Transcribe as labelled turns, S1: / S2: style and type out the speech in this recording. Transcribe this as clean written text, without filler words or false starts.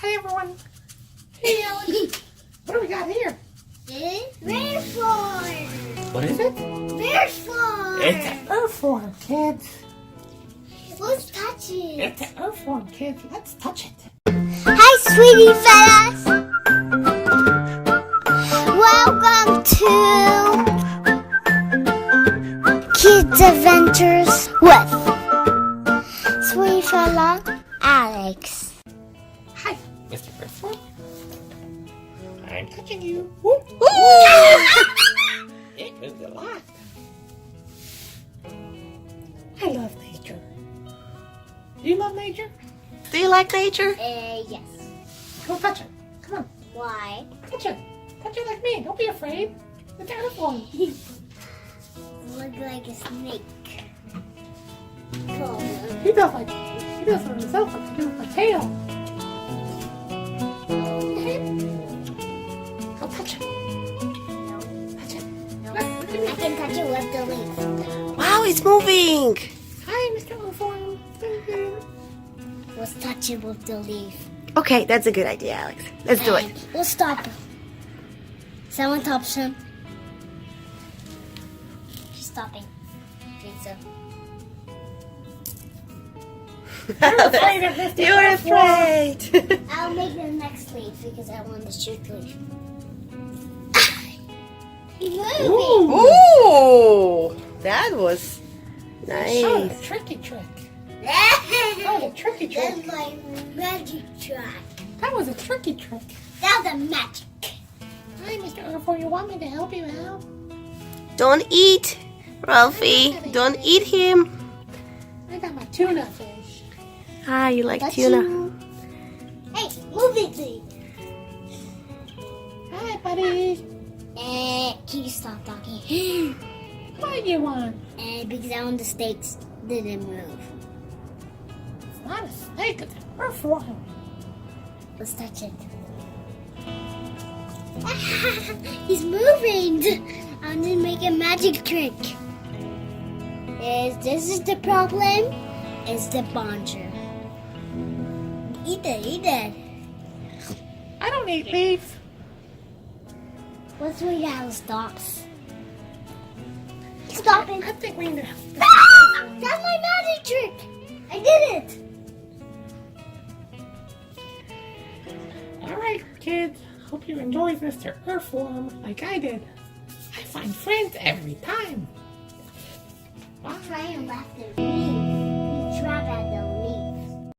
S1: Hi everyone. Hey Alex. What do we got here?
S2: Earthworm.
S1: What is it?
S2: Earthworm.
S1: It's an earthworm, kids.
S2: Let's touch it.
S1: It's an earthworm, kids. Let's touch it.
S2: Hi, sweetie fellas. Welcome to Kids Adventures with Sweetie Fella Alex.
S1: Hi, Mr. Earthworm. I'm touching you. It was a lot. I love nature. Do you love nature?
S3: Do you like nature?
S2: Yes.
S1: Go touch it. Come on.
S2: Why?
S1: Touch it. Touch it like me. Don't be afraid. It's an earthworm.
S2: Look like a snake. Cool.
S1: He does it himself like he does with a tail. Go touch it. Touch it.
S2: I can touch it with the leaf.
S3: Wow, it's moving.
S1: Hi, Mr. Earthworm.
S2: Let's touch it with the leaf.
S3: Okay, that's a good idea, Alex. Let's do it.
S2: And we'll stop. Someone touch him. She's stopping. Pizza.
S1: Afraid of Mr.
S3: You're afraid.
S2: I'll make the next leaf because I want the shoot leaf. He's moving.
S3: Ooh, that was nice.
S1: Oh, the tricky trick. Oh, the tricky trick.
S2: That's my magic trick.
S1: That was a tricky trick.
S2: That's a magic.
S1: Hi, Mr. Earthworm. You want me to help you out?
S3: Don't eat, Ralphie. Don't eat him.
S1: I got my tuna fish.
S3: Ah, you like
S2: That's
S3: tuna.
S2: you. Hey, move it, please.
S1: Hi, buddy.
S2: Can you stop talking?
S1: What do you want?
S2: Because I want the steaks didn't move.
S1: It's not a snake. It's an earthworm.
S2: Let's touch it. He's moving. I'm gonna make a magic trick. This is the problem. It's the bonjour. Eat it.
S1: I don't eat leaves.
S2: Let's wait how it stops. Stopping.
S1: I think we need to help.
S2: That's my magic trick. I did it.
S1: All right, kids. Hope you enjoyed Mr. Earthworm like I did. I find friends every time. Bye.
S2: Try and laugh at me.